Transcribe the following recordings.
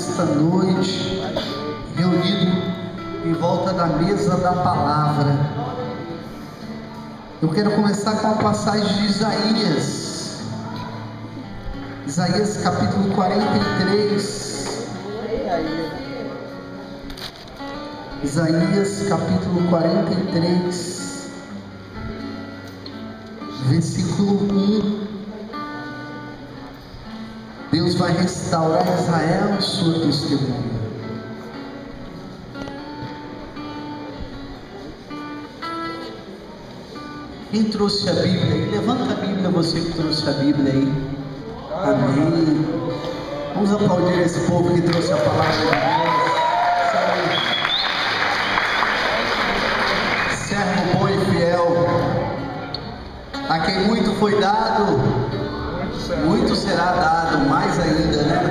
nesta noite, reunido em volta da mesa da palavra. Eu quero começar com a passagem de Isaías capítulo 43. Isaías capítulo 43, versículo 1. Deus vai restaurar Israel e sua testemunha. Quem trouxe a Bíblia aí? Levanta a Bíblia, você que trouxe a Bíblia aí. Amém. Vamos aplaudir esse povo que trouxe a palavra de Deus. Servo bom e fiel, a quem muito foi dado, muito será dado, mais ainda, né?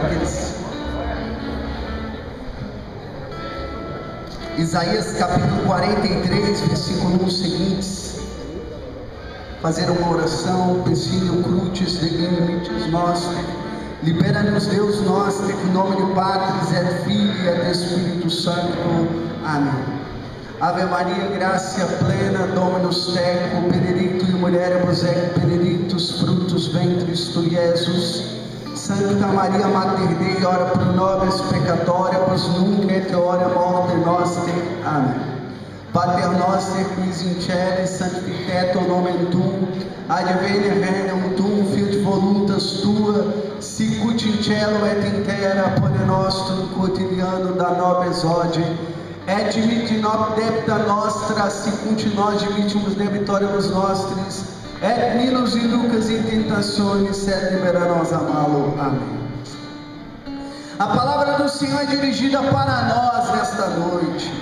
Isaías capítulo 43, versículo 1 seguintes. Fazer uma oração, Pensinho Crucis, Deglimites Nostri, libera-nos Deus nosso, em nome do Patris et Filii et Espírito Santo. Amém. Ave Maria, gracia plena, Dominus tecum, benedictus in mulieribus et benedictus fructus ventris tui, Iesus. Santa Maria Mater Dei, ora pro nobis peccatoribus, nunc et hora morte nostre. Amém. Pater noster, quis in cieli, sanctificetur nomen tuum, adveniat regnum tuum, fiat voluntas tua, sicut in cielo et in terra, pane nostrum quotidianum da nobis hodie, et dimitti nobis debita nostra, sicut nos dimittimus debitoribus nostris, et ne nos inducas in tentationes, sed libera-nos a malo. Amém. A palavra do Senhor é dirigida para nós nesta noite.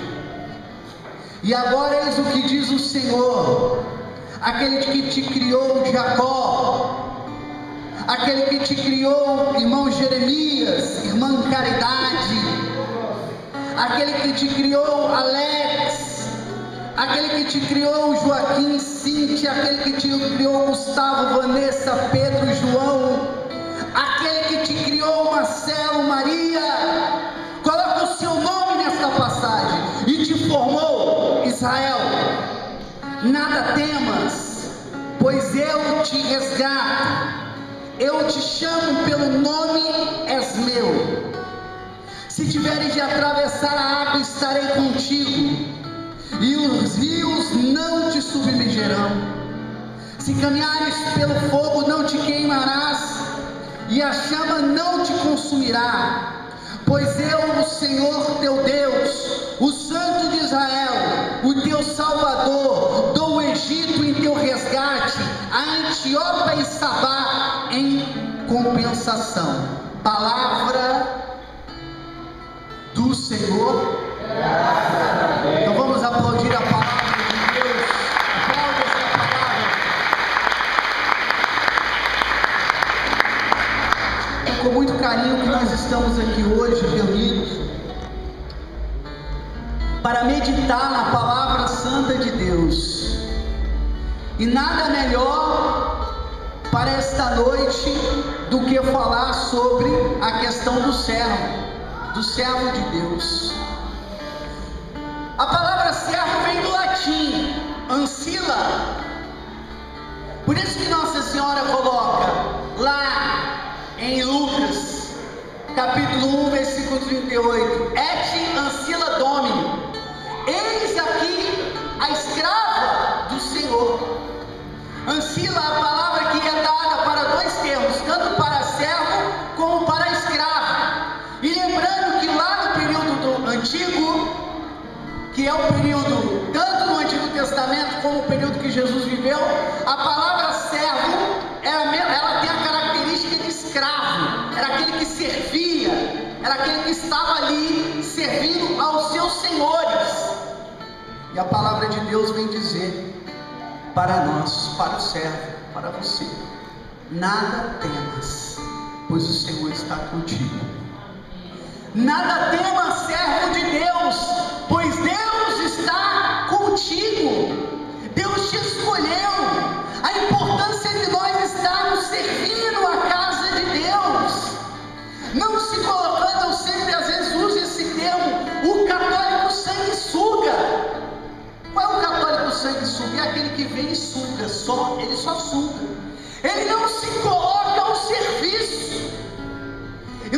E agora eis o que diz o Senhor, aquele que te criou, Jacó, aquele que te criou, irmão Jeremias, irmã Caridade, aquele que te criou, Alex, aquele que te criou, Joaquim, Cíntia, aquele que te criou, Gustavo, Vanessa, Pedro, João, aquele que te criou, Marcelo, Maria. Coloca o seu nome nesta passagem. E te formou, Israel. Nada temas, pois eu te resgato. Eu te chamo pelo nome, és meu. Se tiveres de atravessar a água, estarei contigo, e os rios não te submergerão. Se caminhares pelo fogo, não te queimarás, e a chama não te consumirá. Pois eu, o Senhor teu Deus, o Santo de Israel, o teu Salvador, dou o Egito em teu resgate, a Etiópia e Sabá em compensação. Palavra do Senhor. Então vamos aplaudir a palavra de Deus. Aplauda essa palavra. É com muito carinho que nós estamos aqui hoje reunidos para meditar na palavra santa de Deus. E nada melhor para esta noite do que falar sobre a questão do servo de Deus. A palavra servo vem do latim, ancilla. Por isso que Nossa Senhora coloca lá em Lucas, capítulo 1, versículo 38, et ancilla Domini. Eis aqui a escrava do Senhor. Ancilla, a palavra que é dada para dois termos, tanto para servo como para escravo. E lembrando que lá no período do antigo, que é o período tanto no Antigo Testamento como o período que Jesus viveu, a palavra servo ela tem a característica de escravo. Era aquele que servia, era aquele que estava ali servindo aos seus senhores. E a palavra de Deus vem dizer para nós, para o servo, para você: nada temas, pois o Senhor está contigo. Nada temas, servo de Deus, pois Deus está contigo. Deus te escolheu. A importância de nós estarmos servindo a casa de Deus, não se colocando sempre às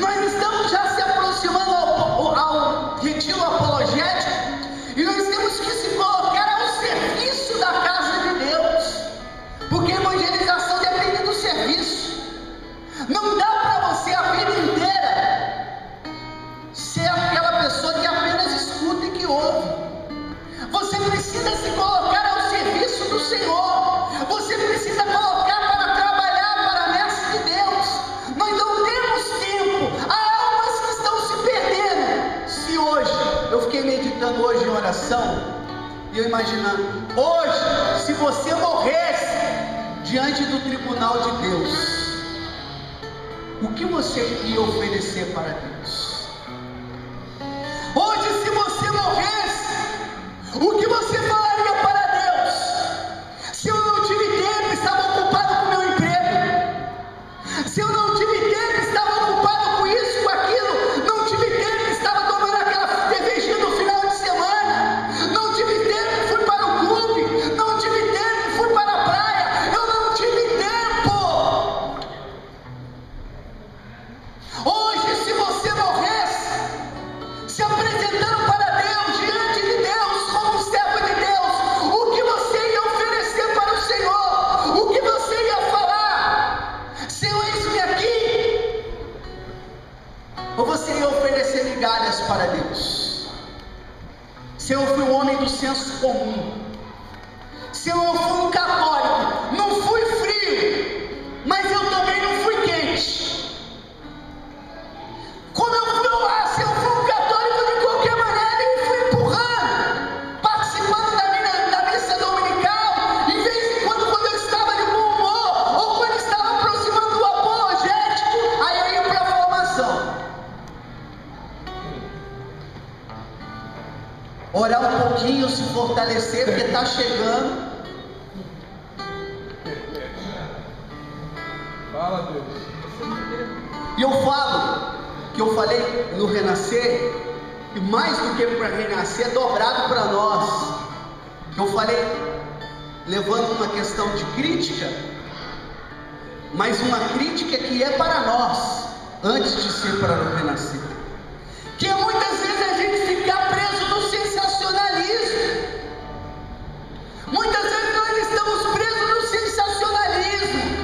nós estamos já se aproximando ao retiro apologético, e nós temos que se colocar ao serviço da casa de Deus, porque evangelização depende do serviço. Não dá para você a vida inteira ser aquela pessoa que apenas escuta e que ouve. Você precisa se colocar ao serviço do Senhor. Você precisa colocar para trabalhar para a messe de Deus. Nós não temos tempo. Há almas que estão se perdendo. Se hoje, eu fiquei meditando hoje em oração, e eu imaginando, hoje, se você morresse diante do tribunal de Deus, o que você ia oferecer para Deus? Hoje, se você morresse, o que você falaria para Deus? Se eu não tive tempo, estava ocupado com o meu emprego. Se eu não tive tempo, estava ocupado com isso, com aquilo. Não tive tempo, estava tomando aquela cervejinha no final de semana. Não tive tempo, fui para o clube. Não tive tempo, fui para a praia. Eu não tive tempo. Hoje, se você morresse se apresentando para Deus, diante de Deus, como um servo de Deus, o que você ia oferecer para o Senhor? O que você ia falar? Senhor, eis-me aqui. Ou você ia oferecer migalhas para Deus? Se eu fui um homem do senso comum, se eu fui um católico, não fui frio, mas eu também não fui quente. Quando eu fui lá, se eu fui um católico de qualquer maneira, eu fui empurrando, participando da missa dominical, em vez em quando eu estava de bom humor, ou quando estava aproximando do apologético, aí eu ia para a formação. Orar um pouquinho, se fortalecer, porque está chegando. Fala, Deus. E eu falo, que eu falei no renascer, e mais do que para renascer, dobrado para nós. Eu falei, levando uma questão de crítica, mas uma crítica que é para nós, antes de ser para o renascer. Que é muitas vezes a gente ficar preso no sensacionalismo. Muitas vezes nós estamos presos no sensacionalismo.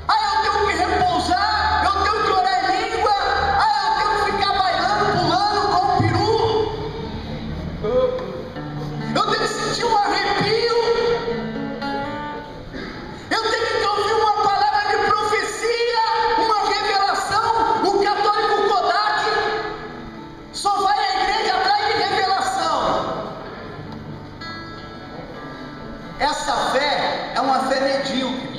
Eu tenho que repousar, eu tenho que orar em língua, eu tenho que ficar bailando, pulando com o peru, eu tenho que sentir um arrepio, eu tenho que ouvir uma palavra de profecia, uma revelação. O católico Kodak só vai à igreja atrás de revelação. Essa fé é uma fé medíocre.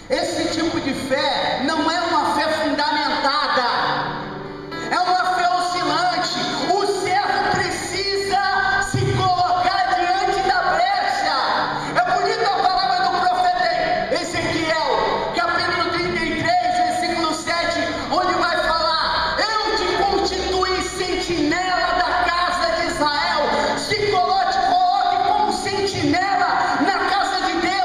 Esse tipo de fé não é uma fé fundamentada, é uma fé oscilante. O servo precisa se colocar diante da brecha. É bonita a palavra do profeta Ezequiel, capítulo 33, versículo 7, onde vai falar: eu te constituí sentinela da casa de Israel. Se coloque como sentinela na casa de Deus.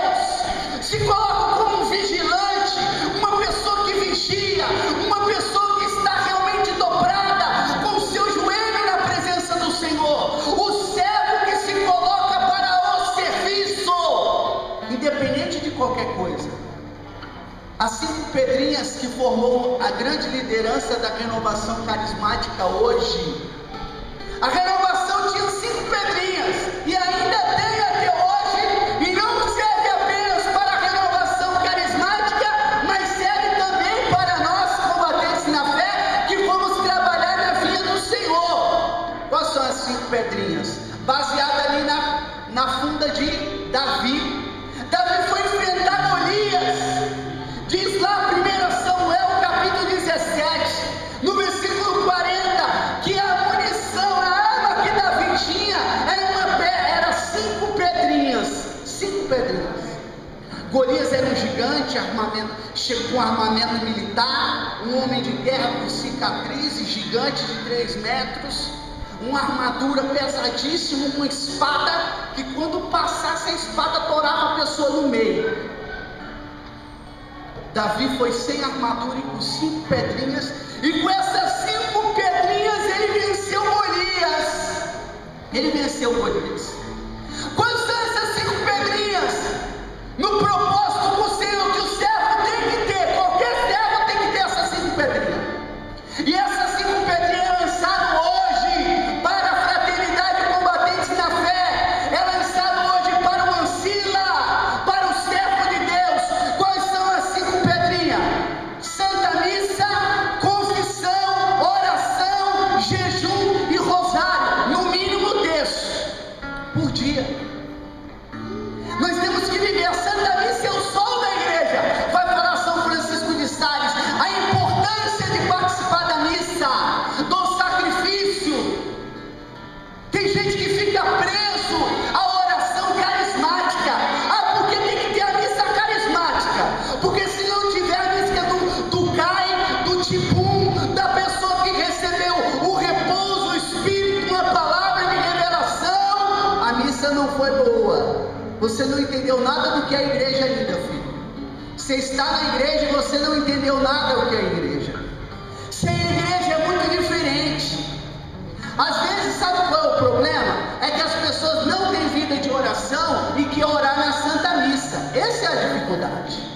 Se coloque como vigilante, uma pessoa que vigia, uma pessoa que está realmente dobrada, com o seu joelho na presença do Senhor. O servo que se coloca para o serviço, independente de qualquer coisa. As 5 pedrinhas que formou a grande liderança da renovação carismática hoje. A renovação tinha 5 pedrinhas, e ainda tem até hoje, e não serve apenas para a renovação carismática, mas serve também para nós, combatentes na fé, que vamos trabalhar na vinha do Senhor. Quais são as 5 pedrinhas? Baseada ali na funda de Davi. Davi foi enfrentar Golias. Diz lá 1 Samuel, capítulo 17, no versículo 40, que a munição, a arma que Davi tinha era 5 pedrinhas. 5 pedrinhas. Golias era um gigante, com armamento militar, um homem de guerra com cicatrizes, gigante de 3 metros, uma armadura pesadíssima, uma espada que quando passasse a espada torava a pessoa no meio. Davi foi sem armadura e com 5 pedrinhas, e com essas 5 pedrinhas ele venceu Golias. Ele venceu Golias. Quais são essas 5 pedrinhas? No propósito do Senhor que o servo tem que ter, qualquer servo tem que ter essas 5 pedrinhas. E essas 5 pedrinhas é lançado hoje para a fraternidade combatentes na fé. É lançado hoje para o Ancila, para o servo de Deus. Quais são as 5 pedrinhas? Santa Missa, confissão, oração, jejum e rosário. No mínimo texto por dia. Nós temos que viver. A Santa Missa é o sol da igreja. Vai falar São Francisco de Sales a importância de participar da missa, do sacrifício. Tem gente que fica preso à oração carismática. Porque tem que ter a missa carismática. Porque se não tiver a missa do Cai, do Tibum, da pessoa que recebeu o repouso, o Espírito, uma palavra de revelação, a missa não foi boa. Você não entendeu nada do que é a igreja ainda, filho. Você está na igreja e você não entendeu nada do que é a igreja. Sem a igreja é muito diferente. Às vezes, sabe qual é o problema? É que as pessoas não têm vida de oração e querem orar na Santa Missa. Essa é a dificuldade.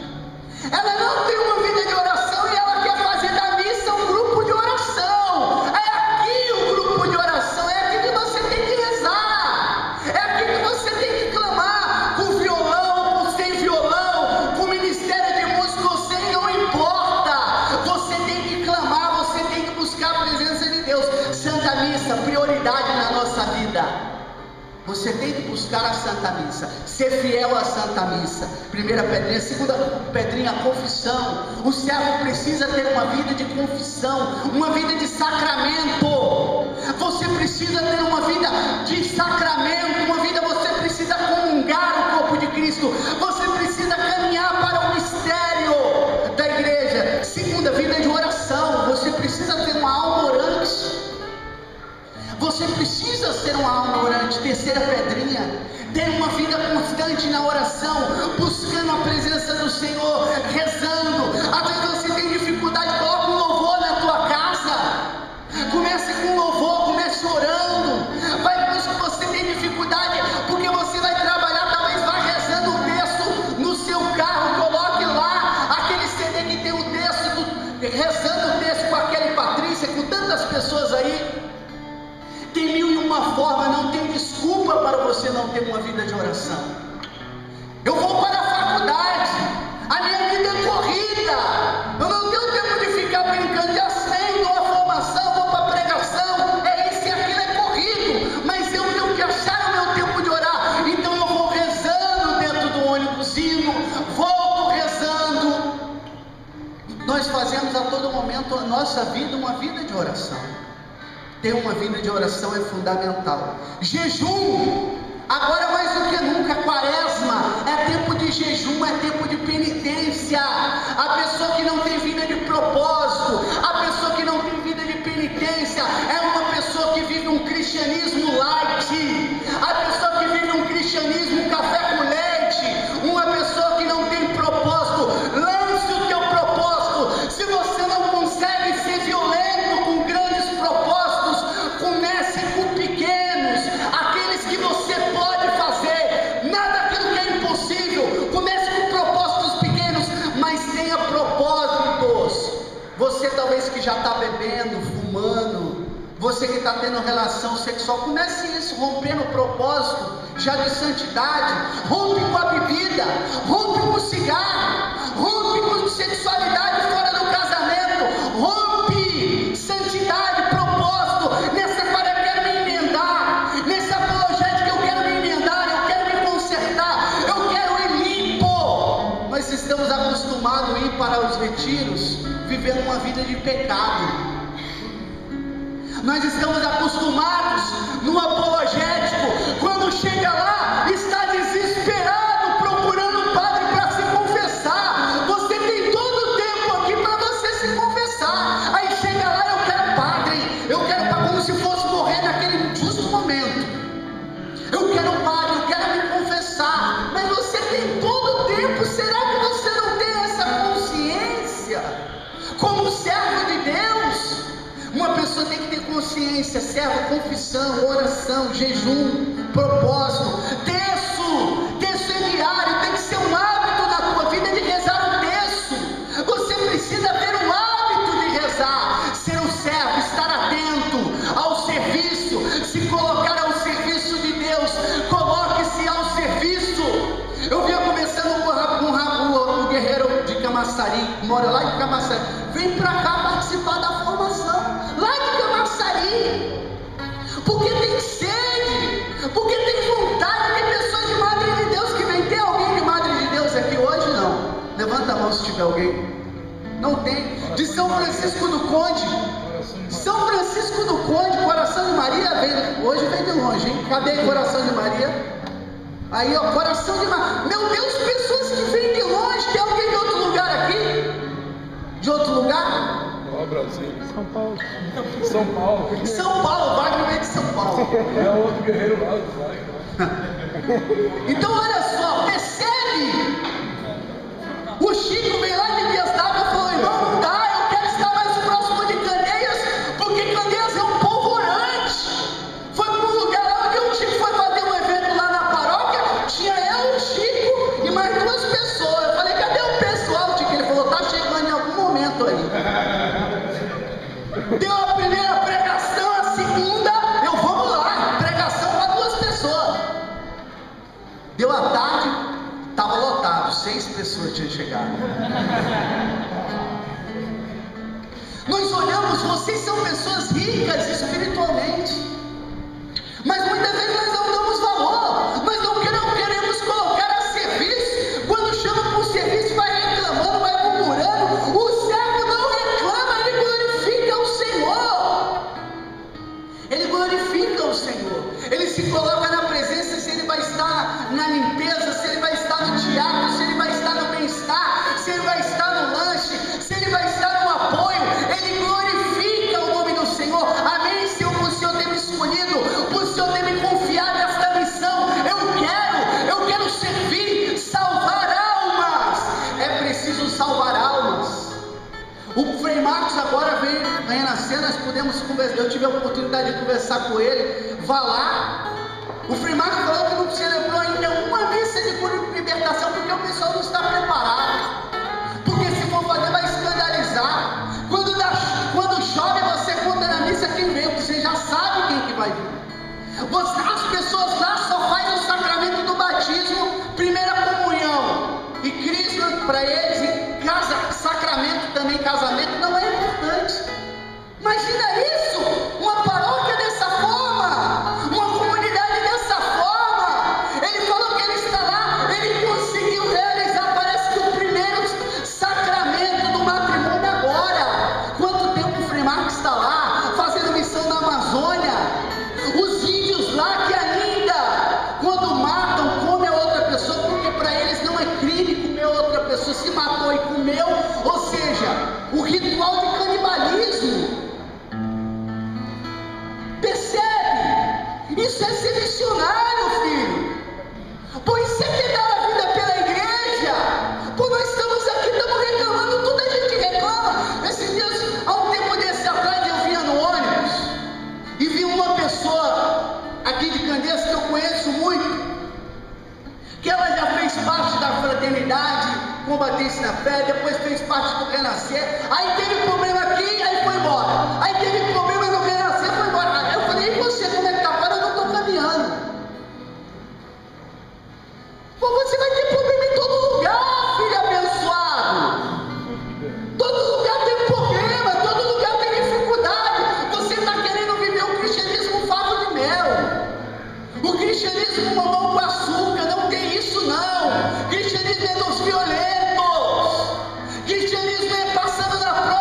Ela não tem uma vida de oração e ela quer fazer da missa um grupo de oração. É aqui o grupo de oração, é aqui que você tem que rezar. É aqui que você tem que clamar, com violão, com sem violão, com ministério de música ou sem, não importa. Você tem que clamar, você tem que buscar a presença de Deus. Santa Missa, prioridade na nossa vida. Você tem que buscar a Santa Missa, ser fiel à Santa Missa. Primeira pedrinha. Segunda pedrinha, confissão. O servo precisa ter uma vida de confissão, uma vida de sacramento. Você precisa ter uma vida de sacramento, uma vida, você precisa comungar o corpo de Cristo, você precisa caminhar para o mistério da igreja. Segunda, vida de oração. Você precisa ter uma alma orante. Você precisa ser uma alma orante. Terceira pedrinha, ter uma vida constante na oração, buscando a presença do Senhor, rezando. Às vezes você tem dificuldade, coloca um louvor na tua casa. Comece com louvor, comece orando. Vai ver que você tem dificuldade, porque você vai trabalhar, talvez vá rezando o texto no seu carro. Coloque lá aquele CD que tem o texto, rezando o texto com aquele Patrícia, com tantas pessoas aí. Tem 1001 formas, não tem desculpa para você não ter uma vida de oração. Eu vou para a faculdade, a minha vida é corrida, eu não tenho tempo de ficar brincando de assento, uma formação, vou para a pregação, é isso e aquilo, é corrido, mas eu tenho que achar o meu tempo de orar. Então eu vou rezando dentro do ônibus, volto rezando. Nós fazemos a todo momento a nossa vida uma vida de oração. Ter uma vida de oração é fundamental. Jejum, agora mais do que nunca, quaresma, é tempo de jejum, é tempo de penitência. A pessoa que não tem vida de propósito, a pessoa que não tem vida de penitência, é uma pessoa que vive um cristianismo light, a pessoa que vive um cristianismo café com leite, uma pessoa que não tem propósito. Lance o teu propósito. Se você não consegue ser violento com grandes propósitos, comece com pequenos, aqueles que você pode fazer, nada aquilo que é impossível. Comece com propósitos pequenos, mas tenha propósitos. Você talvez que já está bebendo, fumando, você que está tendo relação sexual, comece isso, rompendo o propósito já de santidade. Rompe com a bebida, rompe com o cigarro, rompe com sexualidade fora do casamento, rompe santidade, propósito. Nessa quaresma eu quero me emendar, nessa apologética eu quero me emendar, eu quero me consertar, eu quero ir limpo. Nós estamos acostumados a ir para os retiros vivendo uma vida de pecado. Nós estamos acostumados no apologético, quando chega lá, está desesperado procurando um padre para se confessar. Você tem todo o tempo aqui para você se confessar. Aí chega lá, eu quero padre, eu quero padre, como se fosse morrer naquele justo momento. Eu quero padre, eu quero me confessar. Mas você tem todo o tempo, será que você não tem essa consciência Como servo de Deus, uma pessoa tem que ter consciência, servo, confissão, oração, jejum, propósito, texto é diário, tem que ser um hábito na tua vida de rezar o texto. Você precisa ter um hábito de rezar, ser um servo, estar atento ao serviço, se colocar ao serviço de Deus, coloque-se ao serviço. Eu vinha conversando com o guerreiro de Camaçari, mora lá em Camaçari, vem pra cá participar da formação, lá de Camaçari, porque tem sede, porque tem vontade. Tem pessoas de Madre de Deus que vem. Tem alguém de Madre de Deus aqui hoje? Não, levanta a mão se tiver alguém. Não tem. De São Francisco do Conde, Coração de Maria, hoje vem de longe, hein? Cadê Coração de Maria? Aí, ó, Coração de Maria. Meu Deus, pessoas que vêm de longe. Tem alguém de outro lugar aqui? De outro lugar? Ó, Brasil. São Paulo. São Paulo, Wagner vem de São Paulo. É outro guerreiro lá do Wagner. Então, olha só, percebe? O Chico veio lá de Dias d'Ávila e falou: irmão, não dá, eu quero estar mais próximo de Candeias, porque Candeias é um povo orante. Foi para um lugar lá onde o Chico foi fazer um evento lá na paróquia, tinha eu, o Chico e mais 2 pessoas. Eu falei: cadê o pessoal, Chico? Ele falou: tá chegando em algum momento aí. Deu a primeira pregação, a segunda, vamos lá, pregação para 2 pessoas. Deu a tarde, estava lotado, 6 pessoas tinham chegado. Nós olhamos, vocês são pessoas ricas espiritualmente, mas muitas vezes nós não damos valor, nós não queremos colocar a serviço. Quando chama para o serviço, vai reclamando, vai murmurando. O servo não reclama, ele glorifica o Senhor. Ele glorifica o Senhor, ele se coloca na presença. Se ele vai estar na limpeza, se ele vai estar no teatro, se ele vai estar no bem-estar, se ele vai estar no lanche, se ele vai estar no apoio, ele glorifica o nome do Senhor. Amém, Senhor, por o Senhor ter me escolhido, por o Senhor ter me confiado esta missão. Eu quero servir, salvar almas. É preciso salvar almas. O Frei Marcos agora vem na cena, nós podemos conversar. Eu tive a oportunidade de conversar com ele. Vá lá. O Frei Marcos falou que não celebrou ainda uma missa de cura e libertação, porque o pessoal não está preparado. Porque se for fazer, vai escandalizar. Quando chove, você conta na missa quem veio, você já sabe quem que vai vir. As pessoas lá só fazem o sacramento do batismo, primeira comunhão e Cristo para eles, e sacramento também, casamento não é importante. Imagina isso, uma paróquia dessa forma, uma comunidade dessa forma. Ele falou que ele está lá, ele conseguiu realizar, parece que o primeiro sacramento do matrimônio agora. Quanto tempo o Frei Marcos está lá, fazendo missão na Amazônia. Os índios lá que ainda, quando matam, comem a outra pessoa, porque para eles não é crime comer outra pessoa. Se matou e comeu, ou seja, o ritual de canibalismo. Percebe? Isso é ser missionário, filho. Pois você quer dar a vida pela igreja? Pô, nós estamos aqui, estamos reclamando, tudo a gente reclama. Esses dias, há um tempo desse atrás, eu vinha no ônibus e vi uma pessoa aqui de Candeias que eu conheço muito, que ela já fez parte da fraternidade, combatente na fé, depois fez parte do Renascer, aí teve problema aqui, aí foi embora, aí teve problema no Renascer, foi embora. Eu falei: e você, como é que tá? Agora eu não estou caminhando. Pô, você vai ter problema em todo lugar, filho abençoado. Todo lugar tem problema, todo lugar tem dificuldade. Você está querendo viver o cristianismo favo de mel, o cristianismo mamão com açúcar. Não tem isso não. Cristianismo é dos violentos, cristianismo é passando na prova.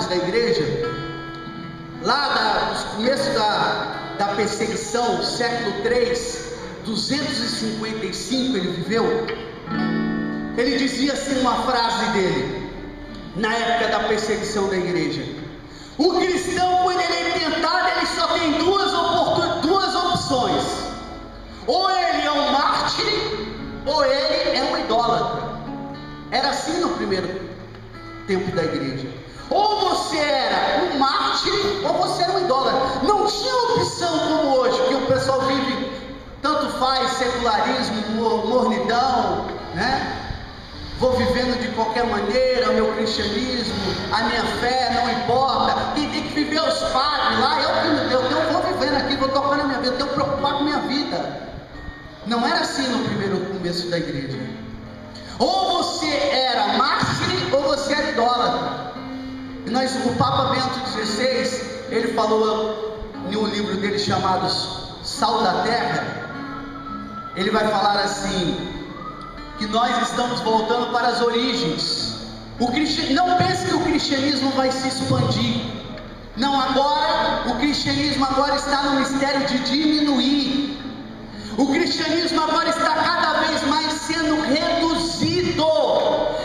da igreja, lá no começo da perseguição, século 3, 255 ele viveu. Ele dizia assim uma frase dele, na época da perseguição da igreja: o cristão, quando ele é tentado, ele só tem duas opções: ou ele é um mártir, ou ele é um idólatra. Era assim no primeiro tempo da igreja: ou você era um mártir, ou você era um idólatra. Não tinha opção como hoje, que o pessoal vive, tanto faz, secularismo, mornidão, né? Vou vivendo de qualquer maneira, o meu cristianismo, a minha fé, não importa. Quem tem que viver é os padres lá, eu vou vivendo aqui, vou tocando a minha vida, eu tenho que preocupar com a minha vida. Não era assim no primeiro começo da igreja. Ou você era mártir, ou você era idólatra. E o Papa Bento XVI, ele falou em um livro dele chamado Sal da Terra, ele vai falar assim, que nós estamos voltando para as origens. Não pense que o cristianismo vai se expandir. Não, o cristianismo agora está no mistério de diminuir. O cristianismo agora está cada vez mais sendo reduzido.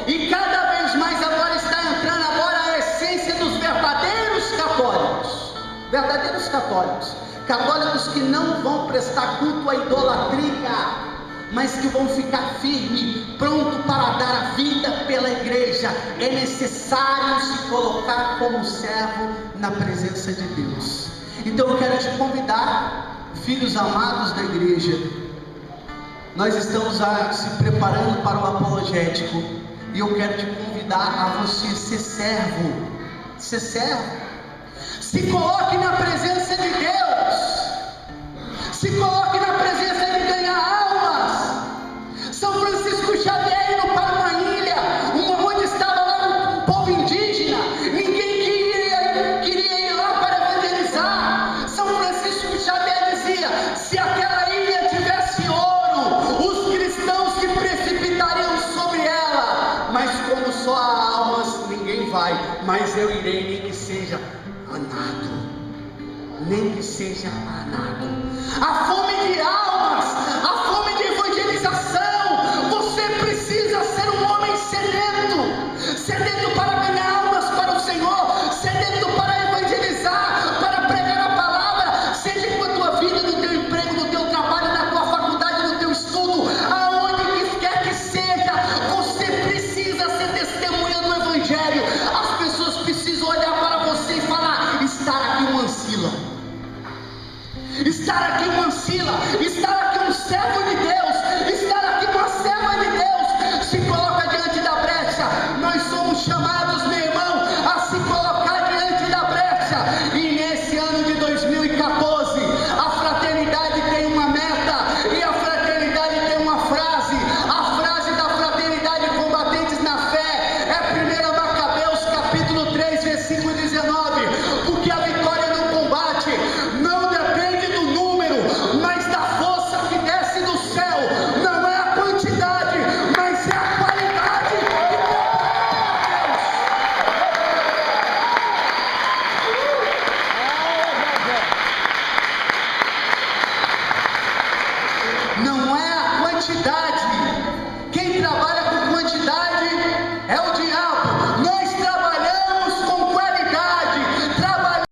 E cada vez mais agora está entrando agora a essência dos verdadeiros católicos. Verdadeiros católicos. Católicos que não vão prestar culto à idolatria, mas que vão ficar firmes, pronto para dar a vida pela igreja. É necessário se colocar como servo na presença de Deus. Então eu quero te convidar, filhos amados da igreja, nós estamos se preparando para o apologético, e eu quero te convidar a você ser servo. Ser servo. Se coloque na presença de Deus. Se coloque na presença de ganhar almas. São Francisco Xavier indo para uma ilha, onde estava lá um povo indígena, ninguém queria ir lá para evangelizar. São Francisco Xavier dizia: se aquela ilha tivesse ouro, os cristãos se precipitariam sobre ela, mas como só há almas, ninguém vai, mas eu irei, nem que seja anado. Nem que seja anado. A fome de almas, a fome de evangelização. Você precisa ser um homem sedento, sedento para ganhar almas para o Senhor, sedento para evangelizar, para pregar a palavra, seja com a tua vida, no teu emprego, no teu trabalho, na tua faculdade, no teu estudo, aonde quer que seja, você precisa ser testemunha do evangelho. As pessoas precisam olhar para você e falar: estar aqui um Ancila, estar aqui um Ancila, estar aqui um servo de Deus, estar aqui uma serva de Deus. Se coloca diante da brecha. Nós somos chamados, meu irmão, a se colocar diante da brecha. E nesse ano de 2014, a fraternidade tem uma meta, e a fraternidade tem uma frase. A frase da fraternidade combatentes na fé é 1 Macabeus capítulo 3, versículo 19: porque a vitória no combate não depende do número, mas da força que desce do céu. Não é a quantidade, mas é a qualidade. Não é a quantidade,